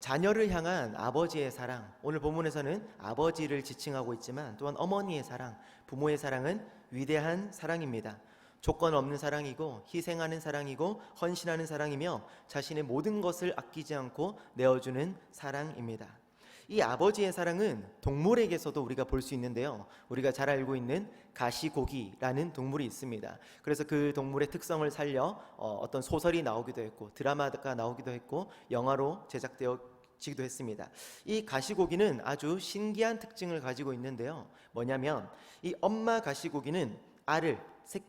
자녀를 향한 아버지의 사랑, 오늘 본문에서는 아버지를 지칭하고 있지만 또한 어머니의 사랑, 부모의 사랑은 위대한 사랑입니다. 조건 없는 사랑이고 희생하는 사랑이고 헌신하는 사랑이며 자신의 모든 것을 아끼지 않고 내어주는 사랑입니다. 이 아버지의 사랑은 동물에게서도 우리가 볼 수 있는데요, 우리가 잘 알고 있는 가시고기라는 동물이 있습니다. 그래서 그 동물의 특성을 살려 어떤 소설이 나오기도 했고 드라마가 나오기도 했고 영화로 제작되어지기도 했습니다. 이 가시고기는 아주 신기한 특징을 가지고 있는데요, 뭐냐면 이 엄마 가시고기는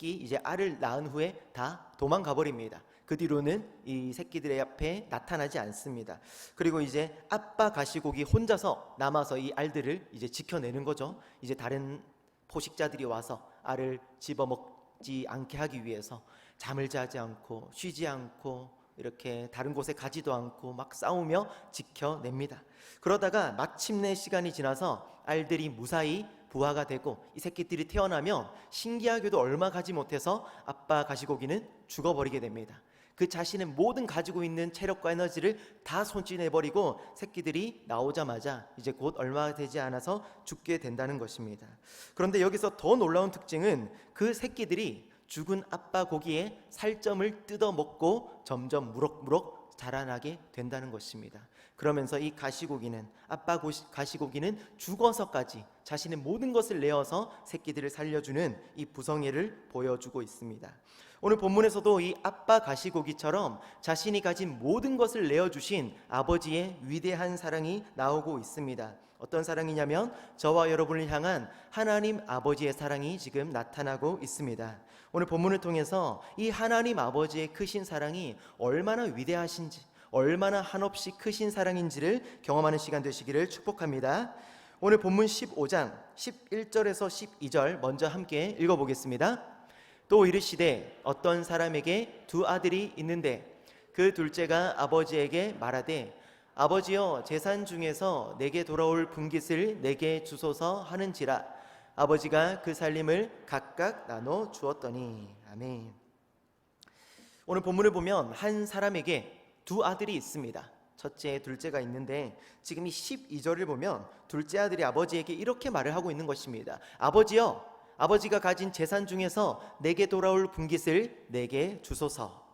이제 알을 낳은 후에 다 도망가 버립니다. 그 뒤로는 이 새끼들의 앞에 나타나지 않습니다. 그리고 이제 아빠 가시고기 혼자서 남아서 이 알들을 이제 지켜내는 거죠. 이제 다른 포식자들이 와서 알을 집어먹지 않게 하기 위해서 잠을 자지 않고 쉬지 않고 이렇게 다른 곳에 가지도 않고 막 싸우며 지켜냅니다. 그러다가 마침내 시간이 지나서 알들이 무사히 부화가 되고 이 새끼들이 태어나면 신기하게도 얼마 가지 못해서 아빠 가시고기는 죽어버리게 됩니다. 그 자신의 모든 가지고 있는 체력과 에너지를 다 손질해버리고 새끼들이 나오자마자 이제 곧 얼마 되지 않아서 죽게 된다는 것입니다. 그런데 여기서 더 놀라운 특징은 그 새끼들이 죽은 아빠 고기의 살점을 뜯어먹고 점점 무럭무럭 자라나게 된다는 것입니다. 그러면서 이 아빠 가시고기는 죽어서까지 자신의 모든 것을 내어서 새끼들을 살려주는 이 부성애를 보여주고 있습니다. 오늘 본문에서도 이 아빠 가시고기처럼 자신이 가진 모든 것을 내어주신 아버지의 위대한 사랑이 나오고 있습니다. 어떤 사랑이냐면 저와 여러분을 향한 하나님 아버지의 사랑이 지금 나타나고 있습니다. 오늘 본문을 통해서 이 하나님 아버지의 크신 사랑이 얼마나 위대하신지, 얼마나 한없이 크신 사랑인지를 경험하는 시간 되시기를 축복합니다. 오늘 본문 15장 11절에서 12절 먼저 함께 읽어보겠습니다. 또 이르시되 어떤 사람에게 두 아들이 있는데 그 둘째가 아버지에게 말하되 아버지여 재산 중에서 내게 돌아올 분깃을 내게 주소서 하는지라. 아버지가 그 살림을 각각 나눠 주었더니. 아멘. 오늘 본문을 보면 한 사람에게 두 아들이 있습니다. 첫째, 둘째가 있는데 지금 이 12절을 보면 둘째 아들이 아버지에게 이렇게 말을 하고 있는 것입니다. 아버지여, 아버지가 가진 재산 중에서 내게 돌아올 분깃을 내게 주소서.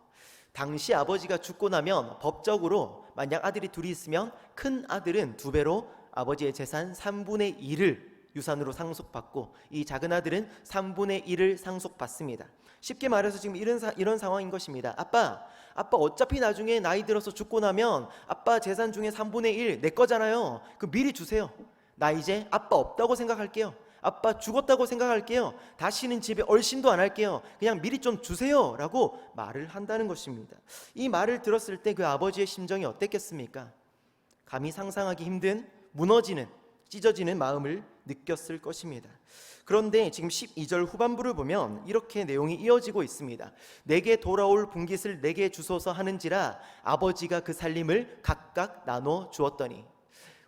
당시 아버지가 죽고 나면 법적으로 만약 아들이 둘이 있으면 큰 아들은 2배로 아버지의 재산 3분의 1을 유산으로 상속받고 이 작은 아들은 3분의 1을 상속받습니다. 쉽게 말해서 지금 이런 상황인 것입니다. 아빠 어차피 나중에 나이 들어서 죽고 나면 아빠 재산 중에 3분의 1 내 거잖아요. 그 미리 주세요. 나 이제 아빠 없다고 생각할게요. 아빠 죽었다고 생각할게요. 다시는 집에 얼씬도 안 할게요. 그냥 미리 좀 주세요 라고 말을 한다는 것입니다. 이 말을 들었을 때 그 아버지의 심정이 어땠겠습니까? 감히 상상하기 힘든 무너지는, 찢어지는 마음을 느꼈을 것입니다. 그런데 지금 12절 후반부를 보면 이렇게 내용이 이어지고 있습니다. 내게 돌아올 분깃을 내게 주소서 하는지라 아버지가 그 살림을 각각 나눠 주었더니.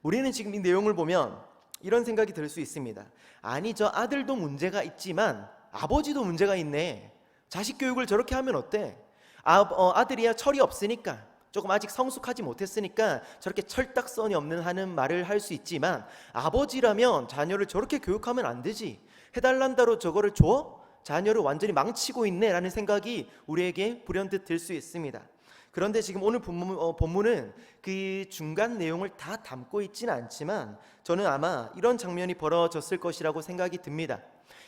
우리는 지금 이 내용을 보면 이런 생각이 들 수 있습니다. 아니, 저 아들도 문제가 있지만 아버지도 문제가 있네. 자식 교육을 저렇게 하면 어때? 아들이야 철이 없으니까, 조금 아직 성숙하지 못했으니까 저렇게 철딱선이 없는 하는 말을 할 수 있지만 아버지라면 자녀를 저렇게 교육하면 안 되지. 해달란다로 저거를 줘? 자녀를 완전히 망치고 있네 라는 생각이 우리에게 불현듯 들 수 있습니다. 그런데 지금 오늘 본문은 그 중간 내용을 다 담고 있지는 않지만 저는 아마 이런 장면이 벌어졌을 것이라고 생각이 듭니다.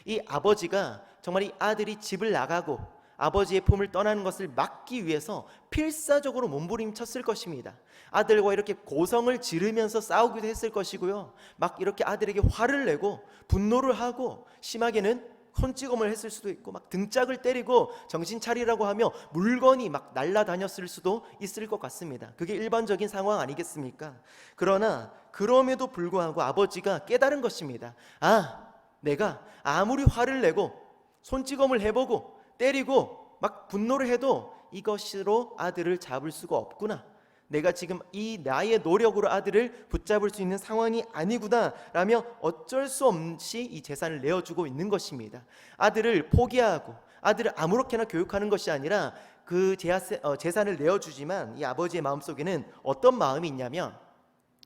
이 아버지가 정말 이 아들이 집을 나가고 아버지의 품을 떠나는 것을 막기 위해서 필사적으로 몸부림쳤을 것입니다. 아들과 이렇게 고성을 지르면서 싸우기도 했을 것이고요, 막 이렇게 아들에게 화를 내고 분노를 하고 심하게는 손찌검을 했을 수도 있고 막 등짝을 때리고 정신 차리라고 하며 물건이 막 날아다녔을 수도 있을 것 같습니다. 그게 일반적인 상황 아니겠습니까? 그러나 그럼에도 불구하고 아버지가 깨달은 것입니다. 내가 아무리 화를 내고 손찌검을 해보고 때리고 막 분노를 해도 이것으로 아들을 잡을 수가 없구나. 내가 지금 이 나의 노력으로 아들을 붙잡을 수 있는 상황이 아니구나 라며 어쩔 수 없이 이 재산을 내어주고 있는 것입니다. 아들을 포기하고 아들을 아무렇게나 교육하는 것이 아니라 그 재산을 내어주지만 이 아버지의 마음속에는 어떤 마음이 있냐면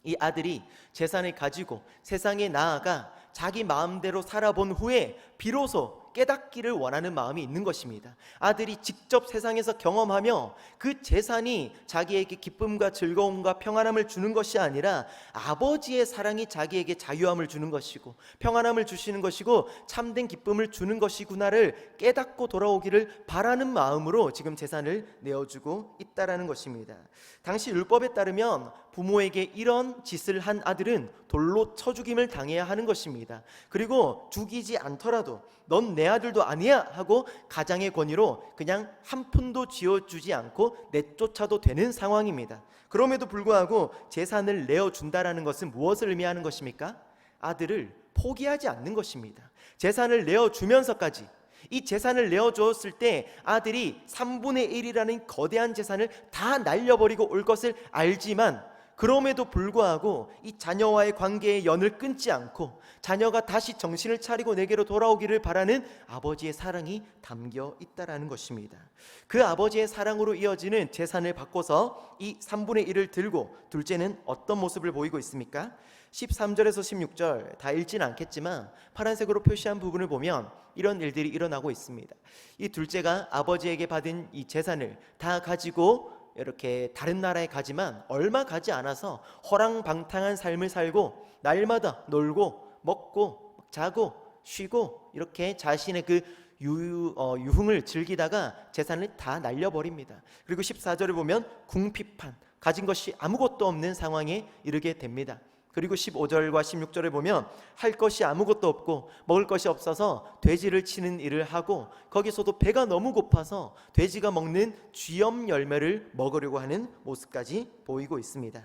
이 아들이 재산을 가지고 세상에 나아가 자기 마음대로 살아본 후에 비로소 깨닫기를 원하는 마음이 있는 것입니다. 아들이 직접 세상에서 경험하며 그 재산이 자기에게 기쁨과 즐거움과 평안함을 주는 것이 아니라 아버지의 사랑이 자기에게 자유함을 주는 것이고 평안함을 주시는 것이고 참된 기쁨을 주는 것이구나를 깨닫고 돌아오기를 바라는 마음으로 지금 재산을 내어주고 있다라는 것입니다. 당시 율법에 따르면 부모에게 이런 짓을 한 아들은 돌로 쳐 죽임을 당해야 하는 것입니다. 그리고 죽이지 않더라도 넌 내 아들도 아니야 하고 가장의 권위로 그냥 한 푼도 쥐어주지 않고 내쫓아도 되는 상황입니다. 그럼에도 불구하고 재산을 내어준다라는 것은 무엇을 의미하는 것입니까? 아들을 포기하지 않는 것입니다. 재산을 내어주면서까지 이 재산을 내어주었을 때 아들이 3분의 1이라는 거대한 재산을 다 날려버리고 올 것을 알지만 그럼에도 불구하고 이 자녀와의 관계의 연을 끊지 않고 자녀가 다시 정신을 차리고 내게로 돌아오기를 바라는 아버지의 사랑이 담겨 있다라는 것입니다. 그 아버지의 사랑으로 이어지는 재산을 바꿔서 이 3분의 1을 들고 둘째는 어떤 모습을 보이고 있습니까? 13절에서 16절 다 읽지는 않겠지만 파란색으로 표시한 부분을 보면 이런 일들이 일어나고 있습니다. 이 둘째가 아버지에게 받은 이 재산을 다 가지고 이렇게 다른 나라에 가지만 얼마 가지 않아서 허랑방탕한 삶을 살고 날마다 놀고 먹고 자고 쉬고 이렇게 자신의 그 유흥을 즐기다가 재산을 다 날려버립니다. 그리고 14절을 보면 궁핍한 가진 것이 아무것도 없는 상황에 이르게 됩니다. 그리고 15절과 16절을 보면 할 것이 아무것도 없고 먹을 것이 없어서 돼지를 치는 일을 하고 거기서도 배가 너무 고파서 돼지가 먹는 쥐염 열매를 먹으려고 하는 모습까지 보이고 있습니다.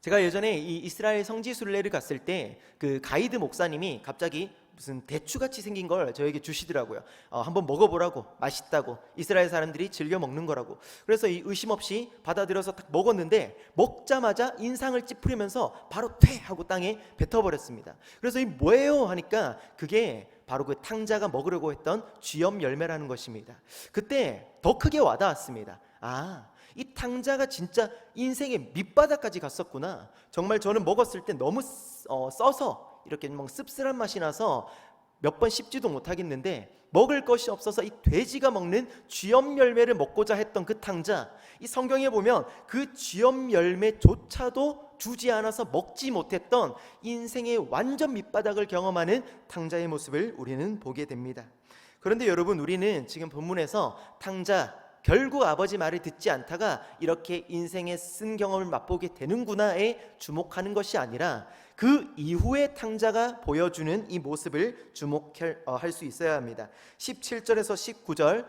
제가 예전에 이 이스라엘 성지 순례를 갔을 때 그 가이드 목사님이 갑자기 무슨 대추같이 생긴 걸 저에게 주시더라고요. 한번 먹어보라고, 맛있다고, 이스라엘 사람들이 즐겨 먹는 거라고. 그래서 이 의심 없이 받아들여서 딱 먹었는데 먹자마자 인상을 찌푸리면서 바로 퇴 하고 땅에 뱉어버렸습니다. 그래서 이 뭐예요 하니까 그게 바로 그 탕자가 먹으려고 했던 쥐염 열매라는 것입니다. 그때 더 크게 와닿았습니다. 이 탕자가 진짜 인생의 밑바닥까지 갔었구나. 정말 저는 먹었을 때 너무 써서 이렇게 막 씁쓸한 맛이 나서 몇 번 씹지도 못하겠는데 먹을 것이 없어서 이 돼지가 먹는 쥐염 열매를 먹고자 했던 그 탕자, 이 성경에 보면 그 쥐염 열매조차도 주지 않아서 먹지 못했던 인생의 완전 밑바닥을 경험하는 탕자의 모습을 우리는 보게 됩니다. 그런데 여러분, 우리는 지금 본문에서 탕자 결국 아버지 말을 듣지 않다가 이렇게 인생의 쓴 경험을 맛보게 되는구나에 주목하는 것이 아니라 그 이후에 탕자가 보여주는 이 모습을 주목할 수 있어야 합니다. 17절에서 19절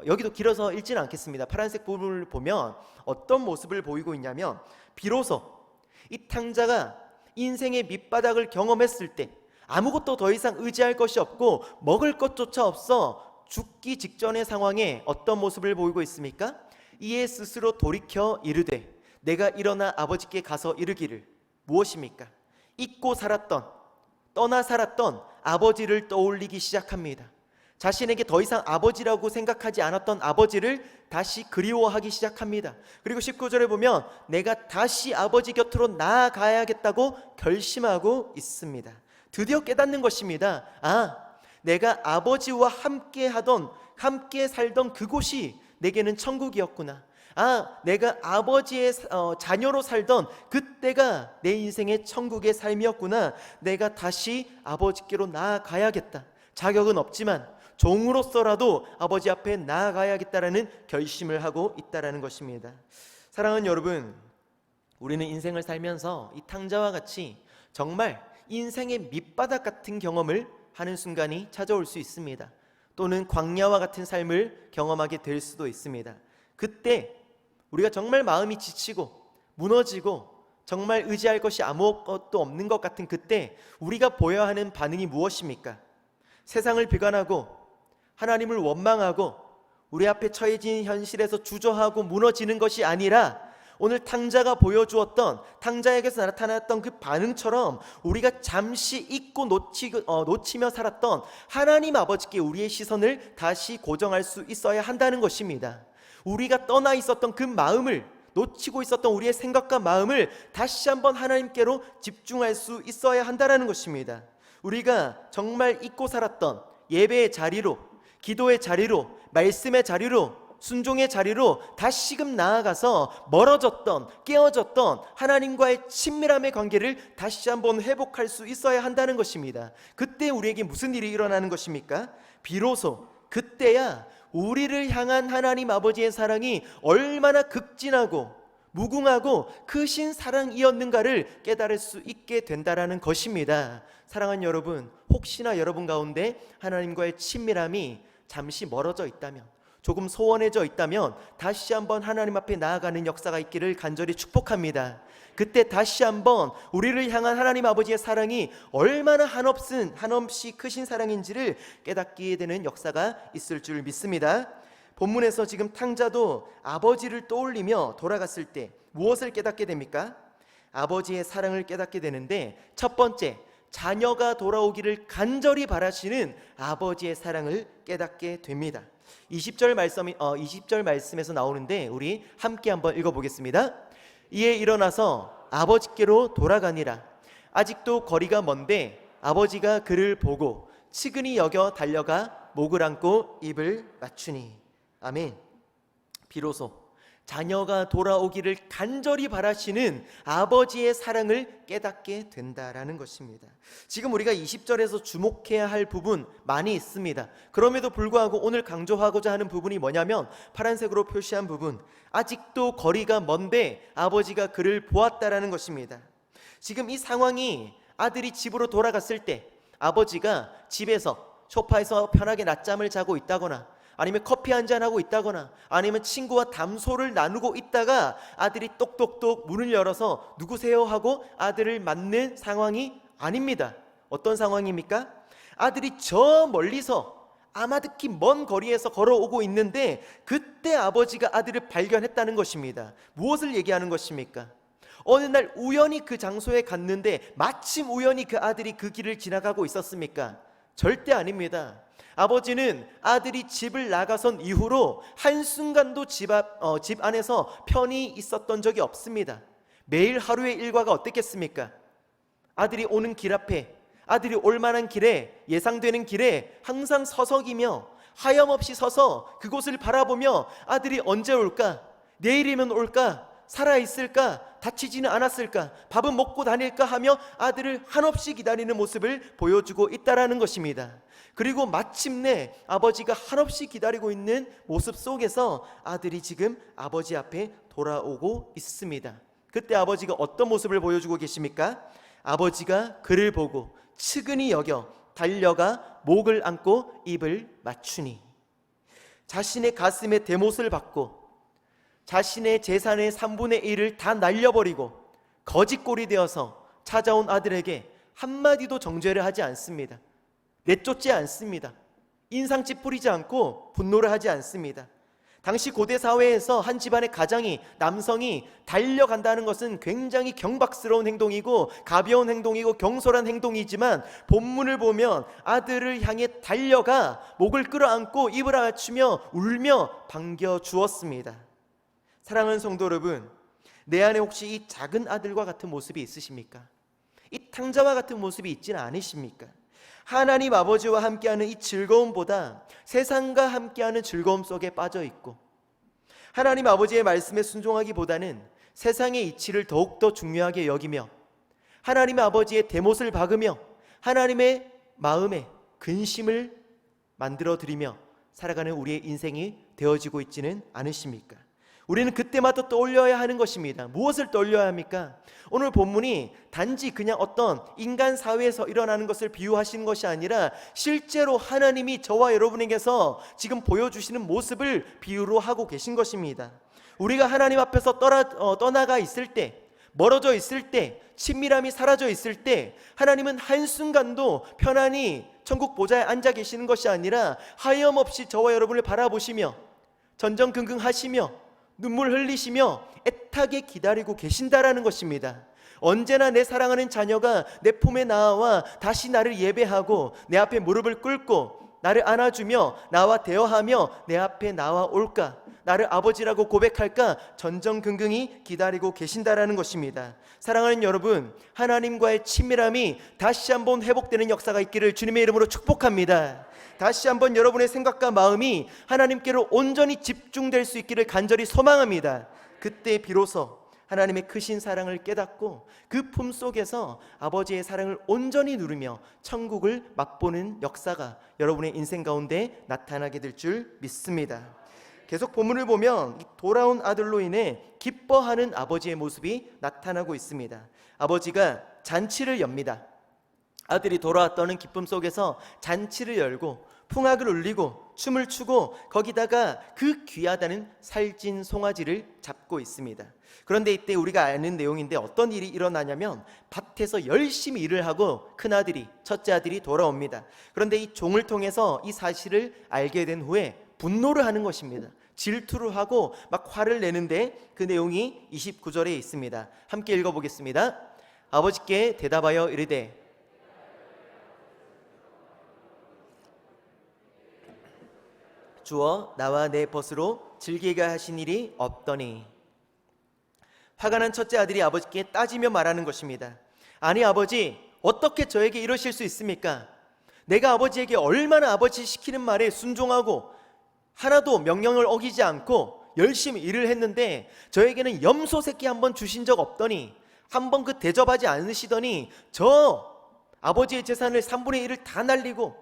여기도 길어서 읽지는 않겠습니다. 파란색 부분을 보면 어떤 모습을 보이고 있냐면 비로소 이 탕자가 인생의 밑바닥을 경험했을 때 아무것도 더 이상 의지할 것이 없고 먹을 것조차 없어 죽기 직전의 상황에 어떤 모습을 보이고 있습니까? 이에 스스로 돌이켜 이르되 내가 일어나 아버지께 가서 이르기를 무엇입니까? 잊고 살았던, 떠나 살았던 아버지를 떠올리기 시작합니다. 자신에게 더 이상 아버지라고 생각하지 않았던 아버지를 다시 그리워하기 시작합니다. 그리고 19절에 보면 내가 다시 아버지 곁으로 나아가야겠다고 결심하고 있습니다. 드디어 깨닫는 것입니다. 내가 아버지와 함께 살던 그곳이 내게는 천국이었구나. 내가 아버지의 자녀로 살던 그때가 내 인생의 천국의 삶이었구나. 내가 다시 아버지께로 나아가야겠다. 자격은 없지만 종으로서라도 아버지 앞에 나아가야겠다라는 결심을 하고 있다라는 것입니다. 사랑하는 여러분, 우리는 인생을 살면서 이 탕자와 같이 정말 인생의 밑바닥 같은 경험을 하는 순간이 찾아올 수 있습니다. 또는 광야와 같은 삶을 경험하게 될 수도 있습니다. 그때 우리가 정말 마음이 지치고 무너지고 정말 의지할 것이 아무것도 없는 것 같은 그때 우리가 보여야 하는 반응이 무엇입니까? 세상을 비관하고 하나님을 원망하고 우리 앞에 처해진 현실에서 주저하고 무너지는 것이 아니라 오늘 탕자가 보여주었던, 탕자에게서 나타났던 그 반응처럼 우리가 잠시 잊고 놓치며 살았던 하나님 아버지께 우리의 시선을 다시 고정할 수 있어야 한다는 것입니다. 우리가 떠나 있었던 그 마음을 놓치고 있었던 우리의 생각과 마음을 다시 한번 하나님께로 집중할 수 있어야 한다는 것입니다. 우리가 정말 잊고 살았던 예배의 자리로, 기도의 자리로, 말씀의 자리로, 순종의 자리로 다시금 나아가서 멀어졌던, 깨어졌던 하나님과의 친밀함의 관계를 다시 한번 회복할 수 있어야 한다는 것입니다. 그때 우리에게 무슨 일이 일어나는 것입니까? 비로소 그때야 우리를 향한 하나님 아버지의 사랑이 얼마나 극진하고 무궁하고 크신 사랑이었는가를 깨달을 수 있게 된다라는 것입니다. 사랑하는 여러분, 혹시나 여러분 가운데 하나님과의 친밀함이 잠시 멀어져 있다면, 조금 소원해져 있다면 다시 한번 하나님 앞에 나아가는 역사가 있기를 간절히 축복합니다. 그때 다시 한번 우리를 향한 하나님 아버지의 사랑이 얼마나 한없이 크신 사랑인지를 깨닫게 되는 역사가 있을 줄 믿습니다. 본문에서 지금 탕자도 아버지를 떠올리며 돌아갔을 때 무엇을 깨닫게 됩니까? 아버지의 사랑을 깨닫게 되는데, 첫 번째, 자녀가 돌아오기를 간절히 바라시는 아버지의 사랑을 깨닫게 됩니다. 20절 말씀에서 나오는데 우리 함께 한번 읽어보겠습니다. 이에 일어나서 아버지께로 돌아가니라. 아직도 거리가 먼데 아버지가 그를 보고 측은히 여겨 달려가 목을 안고 입을 맞추니. 아멘. 비로소 자녀가 돌아오기를 간절히 바라시는 아버지의 사랑을 깨닫게 된다라는 것입니다. 지금 우리가 20절에서 주목해야 할 부분 많이 있습니다. 그럼에도 불구하고 오늘 강조하고자 하는 부분이 뭐냐면 파란색으로 표시한 부분, 아직도 거리가 먼데 아버지가 그를 보았다라는 것입니다. 지금 이 상황이 아들이 집으로 돌아갔을 때 아버지가 집에서 소파에서 편하게 낮잠을 자고 있다거나, 아니면 커피 한잔하고 있다거나, 아니면 친구와 담소를 나누고 있다가 아들이 똑똑똑 문을 열어서 누구세요 하고 아들을 맞는 상황이 아닙니다. 어떤 상황입니까? 아들이 저 멀리서 아마득히 먼 거리에서 걸어오고 있는데 그때 아버지가 아들을 발견했다는 것입니다. 무엇을 얘기하는 것입니까? 어느 날 우연히 그 장소에 갔는데 마침 우연히 그 아들이 그 길을 지나가고 있었습니까? 절대 아닙니다. 아버지는 아들이 집을 나가선 이후로 한순간도 집 안에서 편히 있었던 적이 없습니다. 매일 하루의 일과가 어땠겠습니까? 아들이 오는 길 앞에, 아들이 올 만한 길에, 예상되는 길에 항상 서석이며 하염없이 서서 그곳을 바라보며 아들이 언제 올까? 내일이면 올까? 살아있을까? 다치지는 않았을까? 밥은 먹고 다닐까? 하며 아들을 한없이 기다리는 모습을 보여주고 있다라는 것입니다. 그리고 마침내 아버지가 한없이 기다리고 있는 모습 속에서 아들이 지금 아버지 앞에 돌아오고 있습니다. 그때 아버지가 어떤 모습을 보여주고 계십니까? 아버지가 그를 보고 측은히 여겨 달려가 목을 안고 입을 맞추니. 자신의 가슴에 대못을 받고 자신의 재산의 3분의 1을 다 날려버리고 거짓골이 되어서 찾아온 아들에게 한마디도 정죄를 하지 않습니다. 내쫓지 않습니다. 인상 찌푸리지 않고 분노를 하지 않습니다. 당시 고대 사회에서 한 집안의 가장이, 남성이 달려간다는 것은 굉장히 경박스러운 행동이고 가벼운 행동이고 경솔한 행동이지만 본문을 보면 아들을 향해 달려가 목을 끌어안고 입을 맞추며 울며 반겨주었습니다. 사랑하는 성도 여러분, 내 안에 혹시 이 작은 아들과 같은 모습이 있으십니까? 이 탕자와 같은 모습이 있지는 않으십니까? 하나님 아버지와 함께하는 이 즐거움보다 세상과 함께하는 즐거움 속에 빠져 있고, 하나님 아버지의 말씀에 순종하기보다는 세상의 이치를 더욱더 중요하게 여기며 하나님 아버지의 대못을 박으며 하나님의 마음에 근심을 만들어드리며 살아가는 우리의 인생이 되어지고 있지는 않으십니까? 우리는 그때마다 떠올려야 하는 것입니다. 무엇을 떠올려야 합니까? 오늘 본문이 단지 그냥 어떤 인간 사회에서 일어나는 것을 비유하시는 것이 아니라 실제로 하나님이 저와 여러분에게서 지금 보여주시는 모습을 비유로 하고 계신 것입니다. 우리가 하나님 앞에서 떠나가 있을 때, 멀어져 있을 때, 친밀함이 사라져 있을 때 하나님은 한순간도 편안히 천국 보좌에 앉아 계시는 것이 아니라 하염없이 저와 여러분을 바라보시며 전전긍긍하시며 눈물 흘리시며 애타게 기다리고 계신다라는 것입니다. 언제나 내 사랑하는 자녀가 내 품에 나와 다시 나를 예배하고 내 앞에 무릎을 꿇고 나를 안아주며 나와 대화하며 내 앞에 나와 올까? 나를 아버지라고 고백할까? 전전긍긍히 기다리고 계신다라는 것입니다. 사랑하는 여러분, 하나님과의 친밀함이 다시 한번 회복되는 역사가 있기를 주님의 이름으로 축복합니다. 다시 한번 여러분의 생각과 마음이 하나님께로 온전히 집중될 수 있기를 간절히 소망합니다. 그때 비로소 하나님의 크신 사랑을 깨닫고 그 품속에서 아버지의 사랑을 온전히 누리며 천국을 맛보는 역사가 여러분의 인생 가운데 나타나게 될 줄 믿습니다. 계속 본문을 보면 돌아온 아들로 인해 기뻐하는 아버지의 모습이 나타나고 있습니다. 아버지가 잔치를 엽니다. 아들이 돌아왔다는 기쁨 속에서 잔치를 열고 풍악을 울리고 춤을 추고 거기다가 그 귀하다는 살찐 송아지를 잡고 있습니다. 그런데 이때 우리가 아는 내용인데 어떤 일이 일어나냐면 밭에서 열심히 일을 하고 큰아들이, 첫째 아들이 돌아옵니다. 그런데 이 종을 통해서 이 사실을 알게 된 후에 분노를 하는 것입니다. 질투를 하고 막 화를 내는데 그 내용이 29절에 있습니다. 함께 읽어보겠습니다. 아버지께 대답하여 이르되 주어 나와 내 벗으로 즐기게 하신 일이 없더니. 화가 난 첫째 아들이 아버지께 따지며 말하는 것입니다. 아니 아버지, 어떻게 저에게 이러실 수 있습니까? 내가 아버지에게 얼마나 아버지 시키는 말에 순종하고 하나도 명령을 어기지 않고 열심히 일을 했는데 저에게는 염소 새끼 한 번 주신 적 없더니, 한 번 그 대접하지 않으시더니 저 아버지의 재산을 3분의 1을 다 날리고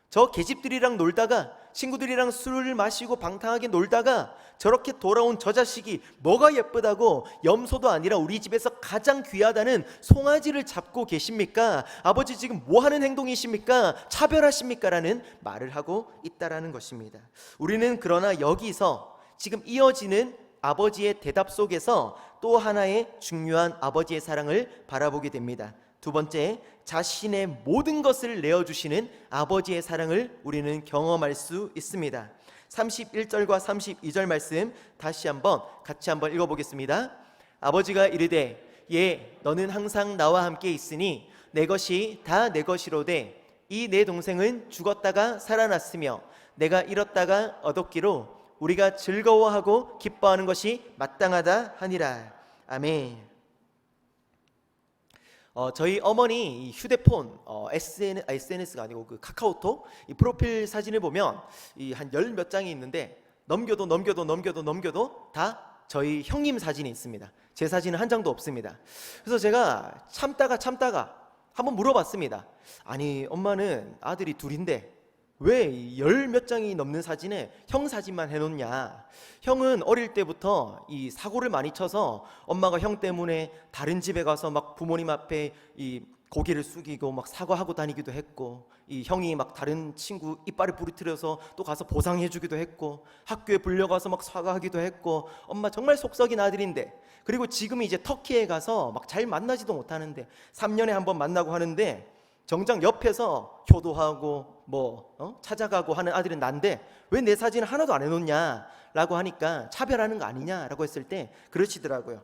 저 계집들이랑 놀다가 친구들이랑 술을 마시고 방탕하게 놀다가 저렇게 돌아온 저 자식이 뭐가 예쁘다고 염소도 아니라 우리 집에서 가장 귀하다는 송아지를 잡고 계십니까? 아버지 지금 뭐 하는 행동이십니까? 차별하십니까? 라는 말을 하고 있다라는 것입니다. 우리는 그러나 여기서 지금 이어지는 아버지의 대답 속에서 또 하나의 중요한 아버지의 사랑을 바라보게 됩니다. 두 번째, 자신의 모든 것을 내어주시는 아버지의 사랑을 우리는 경험할 수 있습니다. 31절과 32절 말씀 다시 한번 같이 한번 읽어보겠습니다. 아버지가 이르되 예, 너는 항상 나와 함께 있으니 내 것이 다 내 것이로되 이 내 동생은 죽었다가 살아났으며 내가 잃었다가 얻었기로 우리가 즐거워하고 기뻐하는 것이 마땅하다 하니라. 아멘. 저희 어머니 이 휴대폰 SNS가 아니고 그 카카오톡 이 프로필 사진을 보면 이 한 열 몇 장이 있는데 넘겨도 다 저희 형님 사진이 있습니다. 제 사진은 한 장도 없습니다. 그래서 제가 참다가 한번 물어봤습니다. 아니 엄마는 아들이 둘인데 왜 열 몇 장이 넘는 사진에 형 사진만 해놓냐? 형은 어릴 때부터 이 사고를 많이 쳐서 엄마가 형 때문에 다른 집에 가서 막 부모님 앞에 이 고개를 숙이고 막 사과하고 다니기도 했고, 이 형이 막 다른 친구 이빨을 부러뜨려서 또 가서 보상해주기도 했고, 학교에 불려가서 막 사과하기도 했고, 엄마 정말 속 썩인 아들인데, 그리고 지금 이제 터키에 가서 막 잘 만나지도 못하는데 3년에 한 번 만나고 하는데 정작 옆에서 효도하고 찾아가고 하는 아들은 난데 왜 내 사진을 하나도 안 해놓냐 라고 하니까 차별하는 거 아니냐라고 했을 때 그러시더라고요.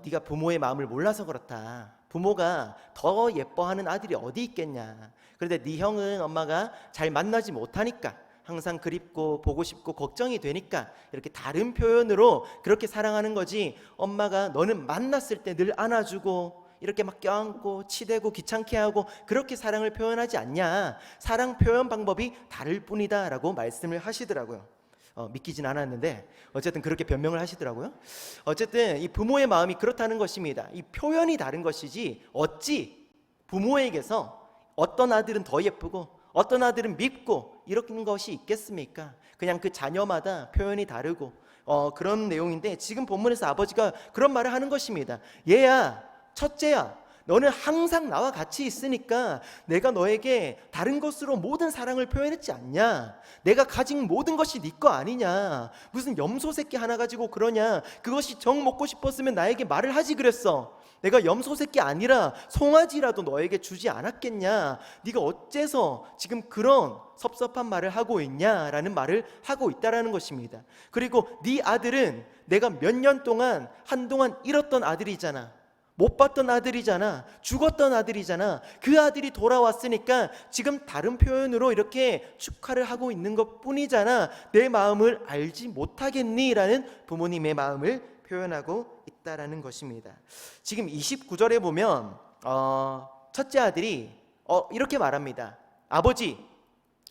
네가 부모의 마음을 몰라서 그렇다. 부모가 더 예뻐하는 아들이 어디 있겠냐. 그런데 네 형은 엄마가 잘 만나지 못하니까 항상 그립고 보고 싶고 걱정이 되니까 이렇게 다른 표현으로 그렇게 사랑하는 거지, 엄마가 너는 만났을 때 늘 안아주고 이렇게 막 껴안고 치대고 귀찮게 하고 그렇게 사랑을 표현하지 않냐. 사랑 표현 방법이 다를 뿐이다 라고 말씀을 하시더라고요. 믿기진 않았는데 어쨌든 그렇게 변명을 하시더라고요. 어쨌든 이 부모의 마음이 그렇다는 것입니다. 이 표현이 다른 것이지 어찌 부모에게서 어떤 아들은 더 예쁘고 어떤 아들은 밉고 이런 것이 있겠습니까? 그냥 그 자녀마다 표현이 다르고 그런 내용인데, 지금 본문에서 아버지가 그런 말을 하는 것입니다. 얘야, 첫째야, 너는 항상 나와 같이 있으니까 내가 너에게 다른 것으로 모든 사랑을 표현했지 않냐? 내가 가진 모든 것이 네 거 아니냐? 무슨 염소 새끼 하나 가지고 그러냐? 그것이 정 먹고 싶었으면 나에게 말을 하지 그랬어. 내가 염소 새끼 아니라 송아지라도 너에게 주지 않았겠냐? 네가 어째서 지금 그런 섭섭한 말을 하고 있냐라는 말을 하고 있다라는 것입니다. 그리고 네 아들은 내가 몇 년 동안 한동안 잃었던 아들이잖아. 못 봤던 아들이잖아. 죽었던 아들이잖아. 그 아들이 돌아왔으니까 지금 다른 표현으로 이렇게 축하를 하고 있는 것 뿐이잖아. 내 마음을 알지 못하겠니? 라는 부모님의 마음을 표현하고 있다라는 것입니다. 지금 29절에 보면 첫째 아들이 이렇게 말합니다. 아버지,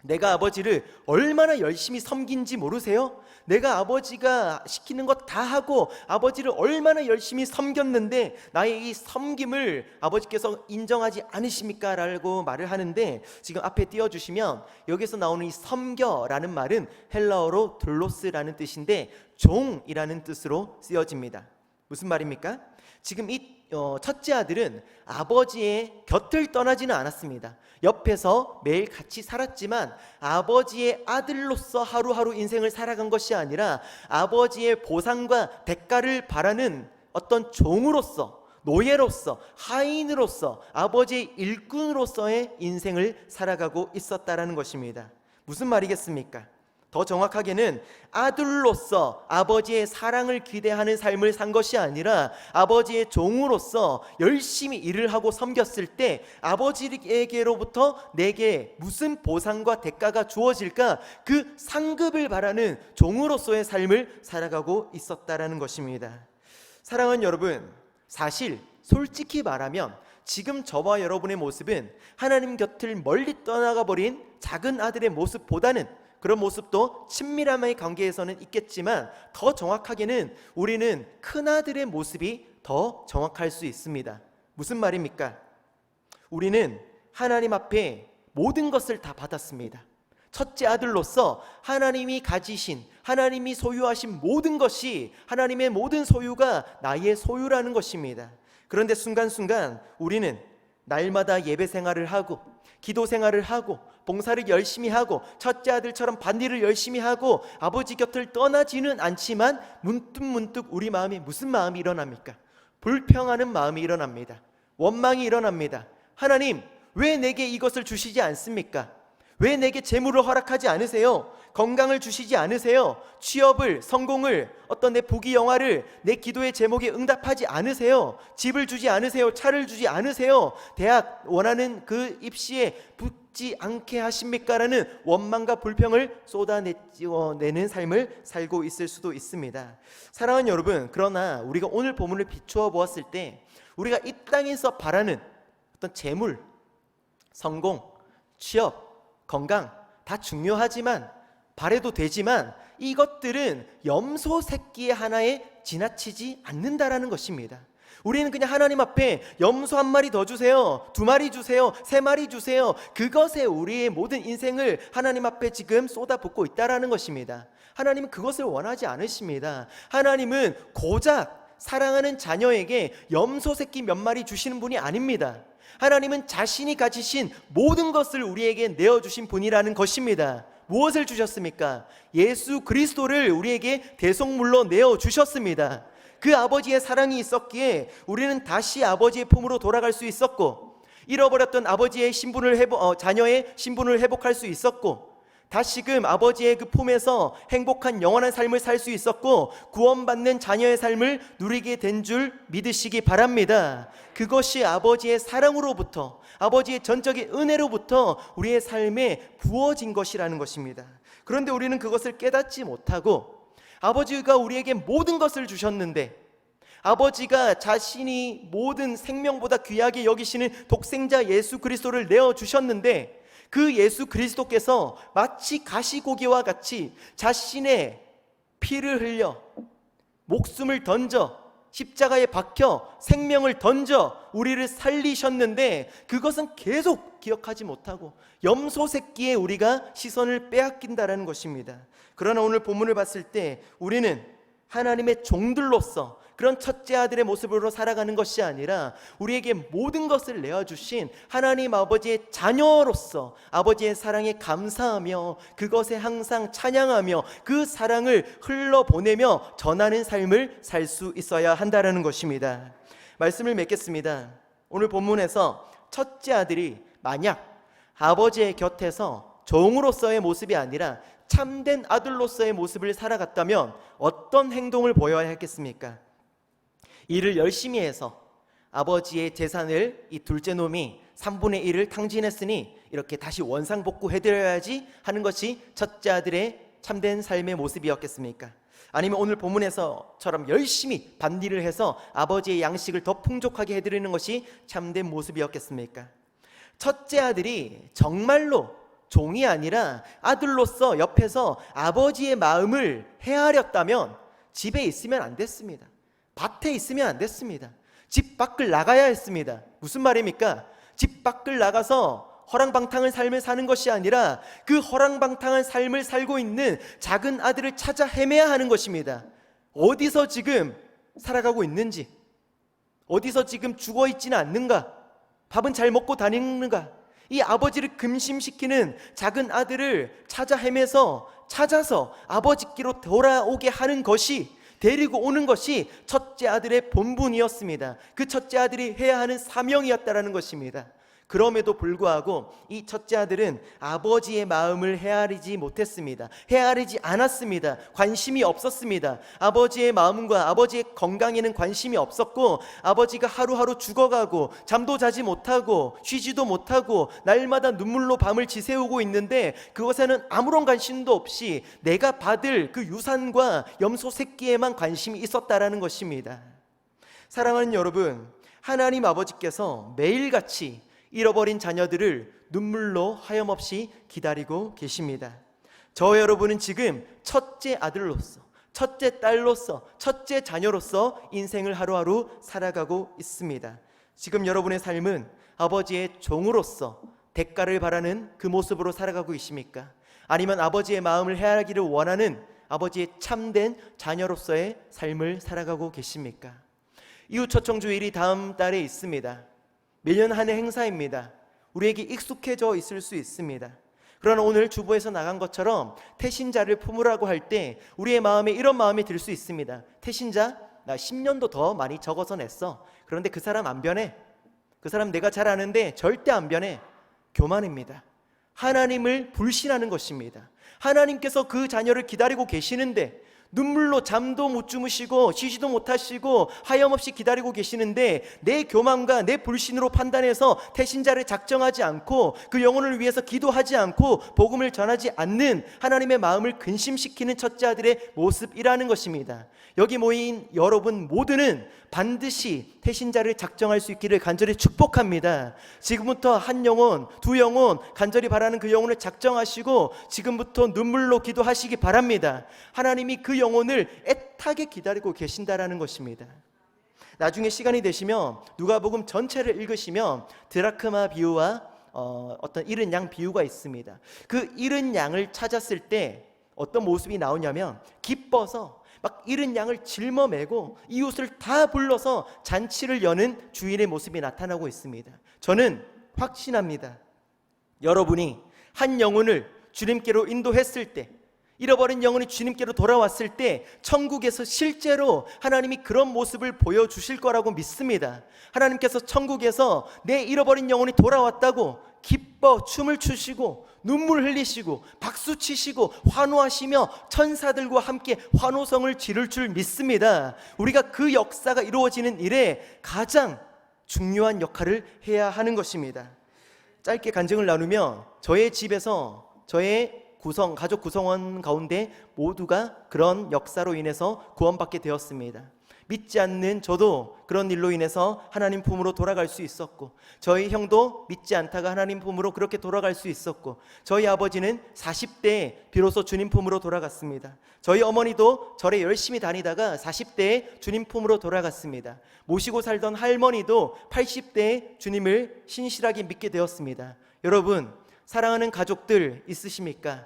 내가 아버지를 얼마나 열심히 섬긴지 모르세요? 내가 아버지가 시키는 것 다 하고 아버지를 얼마나 열심히 섬겼는데 나의 이 섬김을 아버지께서 인정하지 않으십니까? 라고 말을 하는데, 지금 앞에 띄워주시면 여기서 나오는 이 섬겨라는 말은 헬라어로 둘로스라는 뜻인데 종이라는 뜻으로 쓰여집니다. 무슨 말입니까? 지금 이 첫째 아들은 아버지의 곁을 떠나지는 않았습니다. 옆에서 매일 같이 살았지만 아버지의 아들로서 하루하루 인생을 살아간 것이 아니라 아버지의 보상과 대가를 바라는 어떤 종으로서, 노예로서, 하인으로서, 아버지의 일꾼으로서의 인생을 살아가고 있었다라는 것입니다. 무슨 말이겠습니까? 더 정확하게는 아들로서 아버지의 사랑을 기대하는 삶을 산 것이 아니라 아버지의 종으로서 열심히 일을 하고 섬겼을 때 아버지에게로부터 내게 무슨 보상과 대가가 주어질까, 그 상급을 바라는 종으로서의 삶을 살아가고 있었다라는 것입니다. 사랑하는 여러분, 사실 솔직히 말하면 지금 저와 여러분의 모습은 하나님 곁을 멀리 떠나가 버린 작은 아들의 모습보다는, 그런 모습도 친밀함의 관계에서는 있겠지만 더 정확하게는 우리는 큰아들의 모습이 더 정확할 수 있습니다. 무슨 말입니까? 우리는 하나님 앞에 모든 것을 다 받았습니다. 첫째 아들로서 하나님이 가지신, 하나님이 소유하신 모든 것이, 하나님의 모든 소유가 나의 소유라는 것입니다. 그런데 순간순간 우리는 날마다 예배 생활을 하고 기도 생활을 하고 봉사를 열심히 하고 첫째 아들처럼 밭일을 열심히 하고 아버지 곁을 떠나지는 않지만 문득문득 우리 마음에 무슨 마음이 일어납니까? 불평하는 마음이 일어납니다. 원망이 일어납니다. 하나님, 왜 내게 이것을 주시지 않습니까? 왜 내게 재물을 허락하지 않으세요? 건강을 주시지 않으세요? 취업을, 성공을, 어떤 내 부귀영화를 내 기도의 제목에 응답하지 않으세요? 집을 주지 않으세요? 차를 주지 않으세요? 대학 원하는 그 입시에 붙지 않게 하십니까? 라는 원망과 불평을 쏟아내는 삶을 살고 있을 수도 있습니다. 사랑하는 여러분, 그러나 우리가 오늘 본문을 비추어 보았을 때 우리가 이 땅에서 바라는 어떤 재물, 성공, 취업, 건강 다 중요하지만, 바래도 되지만 이것들은 염소 새끼의 하나에 지나치지 않는다라는 것입니다. 우리는 그냥 하나님 앞에 염소 한 마리 더 주세요, 두 마리 주세요, 세 마리 주세요, 그것에 우리의 모든 인생을 하나님 앞에 지금 쏟아붓고 있다라는 것입니다. 하나님은 그것을 원하지 않으십니다. 하나님은 고작 사랑하는 자녀에게 염소 새끼 몇 마리 주시는 분이 아닙니다. 하나님은 자신이 가지신 모든 것을 우리에게 내어주신 분이라는 것입니다. 무엇을 주셨습니까? 예수 그리스도를 우리에게 대속물로 내어주셨습니다. 그 아버지의 사랑이 있었기에 우리는 다시 아버지의 품으로 돌아갈 수 있었고, 잃어버렸던 아버지의 신분을 자녀의 신분을 회복할 수 있었고, 다시금 아버지의 그 품에서 행복한 영원한 삶을 살 수 있었고, 구원받는 자녀의 삶을 누리게 된 줄 믿으시기 바랍니다. 그것이 아버지의 사랑으로부터, 아버지의 전적인 은혜로부터 우리의 삶에 부어진 것이라는 것입니다. 그런데 우리는 그것을 깨닫지 못하고, 아버지가 우리에게 모든 것을 주셨는데, 아버지가 자신이 모든 생명보다 귀하게 여기시는 독생자 예수 그리스도를 내어주셨는데, 그 예수 그리스도께서 마치 가시고기와 같이 자신의 피를 흘려 목숨을 던져 십자가에 박혀 생명을 던져 우리를 살리셨는데, 그것은 계속 기억하지 못하고 염소 새끼에 우리가 시선을 빼앗긴다라는 것입니다. 그러나 오늘 본문을 봤을 때 우리는 하나님의 종들로서 그런 첫째 아들의 모습으로 살아가는 것이 아니라 우리에게 모든 것을 내어주신 하나님 아버지의 자녀로서 아버지의 사랑에 감사하며 그것에 항상 찬양하며 그 사랑을 흘러보내며 전하는 삶을 살 수 있어야 한다는 것입니다. 말씀을 맺겠습니다. 오늘 본문에서 첫째 아들이 만약 아버지의 곁에서 종으로서의 모습이 아니라 참된 아들로서의 모습을 살아갔다면 어떤 행동을 보여야 했겠습니까? 일을 열심히 해서 아버지의 재산을 이 둘째 놈이 3분의 1을 탕진했으니 이렇게 다시 원상복구해드려야지 하는 것이 첫째 아들의 참된 삶의 모습이었겠습니까? 아니면 오늘 본문에서처럼 열심히 밭일을 해서 아버지의 양식을 더 풍족하게 해드리는 것이 참된 모습이었겠습니까? 첫째 아들이 정말로 종이 아니라 아들로서 옆에서 아버지의 마음을 헤아렸다면 집에 있으면 안 됐습니다. 밭에 있으면 안 됐습니다. 집 밖을 나가야 했습니다. 무슨 말입니까? 집 밖을 나가서 허랑방탕한 삶을 사는 것이 아니라 그 허랑방탕한 삶을 살고 있는 작은 아들을 찾아 헤매야 하는 것입니다. 어디서 지금 살아가고 있는지, 어디서 지금 죽어 있지는 않는가, 밥은 잘 먹고 다니는가, 이 아버지를 근심시키는 작은 아들을 찾아 헤매서 찾아서 아버지께로 돌아오게 하는 것이, 데리고 오는 것이 첫째 아들의 본분이었습니다. 그 첫째 아들이 해야 하는 사명이었다라는 것입니다. 그럼에도 불구하고 이 첫째 아들은 아버지의 마음을 헤아리지 못했습니다. 헤아리지 않았습니다. 관심이 없었습니다. 아버지의 마음과 아버지의 건강에는 관심이 없었고, 아버지가 하루하루 죽어가고 잠도 자지 못하고 쉬지도 못하고 날마다 눈물로 밤을 지새우고 있는데 그것에는 아무런 관심도 없이 내가 받을 그 유산과 염소 새끼에만 관심이 있었다라는 것입니다. 사랑하는 여러분, 하나님 아버지께서 매일같이 잃어버린 자녀들을 눈물로 하염없이 기다리고 계십니다. 저 여러분은 지금 첫째 아들로서, 첫째 딸로서, 첫째 자녀로서 인생을 하루하루 살아가고 있습니다. 지금 여러분의 삶은 아버지의 종으로서 대가를 바라는 그 모습으로 살아가고 있습니까? 아니면 아버지의 마음을 헤아리기를 원하는 아버지의 참된 자녀로서의 삶을 살아가고 계십니까? 이웃초청주일이 다음 달에 있습니다. 매년 한 해 행사입니다. 우리에게 익숙해져 있을 수 있습니다. 그러나 오늘 주보에서 나간 것처럼 태신자를 품으라고 할 때 우리의 마음에 이런 마음이 들 수 있습니다. 태신자? 나 10년도 더 많이 적어서 냈어. 그런데 그 사람 안 변해. 그 사람 내가 잘 아는데 절대 안 변해. 교만입니다. 하나님을 불신하는 것입니다. 하나님께서 그 자녀를 기다리고 계시는데 눈물로 잠도 못 주무시고 쉬지도 못하시고 하염없이 기다리고 계시는데 내 교만과 내 불신으로 판단해서 태신자를 작정하지 않고 그 영혼을 위해서 기도하지 않고 복음을 전하지 않는 하나님의 마음을 근심시키는 첫째 아들의 모습이라는 것입니다. 여기 모인 여러분 모두는 반드시 태신자를 작정할 수 있기를 간절히 축복합니다. 지금부터 한 영혼, 두 영혼 간절히 바라는 그 영혼을 작정하시고 지금부터 눈물로 기도하시기 바랍니다. 하나님이 그 영혼을 애타게 기다리고 계신다라는 것입니다. 나중에 시간이 되시면 누가복음 전체를 읽으시면 드라크마 비유와 어떤 잃은 양 비유가 있습니다. 그 잃은 양을 찾았을 때 어떤 모습이 나오냐면 기뻐서 막 잃은 양을 짊어매고 이웃을 다 불러서 잔치를 여는 주인의 모습이 나타나고 있습니다. 저는 확신합니다. 여러분이 한 영혼을 주님께로 인도했을 때, 잃어버린 영혼이 주님께로 돌아왔을 때 천국에서 실제로 하나님이 그런 모습을 보여주실 거라고 믿습니다. 하나님께서 천국에서 내 잃어버린 영혼이 돌아왔다고 기뻐 춤을 추시고 눈물 흘리시고 박수 치시고 환호하시며 천사들과 함께 환호성을 지를 줄 믿습니다. 우리가 그 역사가 이루어지는 일에 가장 중요한 역할을 해야 하는 것입니다. 짧게 간증을 나누면 저의 집에서 저의 가족 구성원 가운데 모두가 그런 역사로 인해서 구원받게 되었습니다. 믿지 않는 저도 그런 일로 인해서 하나님 품으로 돌아갈 수 있었고, 저희 형도 믿지 않다가 하나님 품으로 그렇게 돌아갈 수 있었고, 저희 아버지는 40대에 비로소 주님 품으로 돌아갔습니다. 저희 어머니도 절에 열심히 다니다가 40대에 주님 품으로 돌아갔습니다. 모시고 살던 할머니도 80대에 주님을 신실하게 믿게 되었습니다. 여러분, 사랑하는 가족들 있으십니까?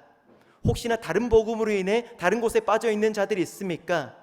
혹시나 다른 복음으로 인해 다른 곳에 빠져 있는 자들이 있습니까?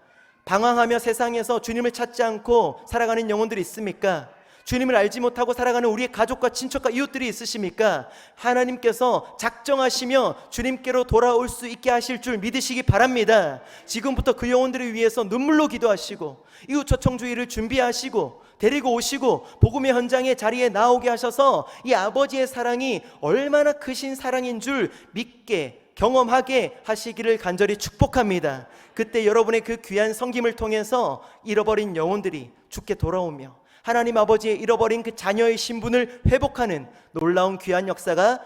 방황하며 세상에서 주님을 찾지 않고 살아가는 영혼들이 있습니까? 주님을 알지 못하고 살아가는 우리의 가족과 친척과 이웃들이 있으십니까? 하나님께서 작정하시며 주님께로 돌아올 수 있게 하실 줄 믿으시기 바랍니다. 지금부터 그 영혼들을 위해서 눈물로 기도하시고 이웃 초청주의를 준비하시고 데리고 오시고 복음의 현장의 자리에 나오게 하셔서 이 아버지의 사랑이 얼마나 크신 사랑인 줄 믿게 경험하게 하시기를 간절히 축복합니다. 그때 여러분의 그 귀한 섬김을 통해서 잃어버린 영혼들이 주께 돌아오며 하나님 아버지의 잃어버린 그 자녀의 신분을 회복하는 놀라운 귀한 역사가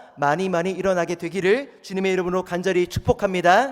많이 일어나게 되기를 주님의 이름으로 간절히 축복합니다.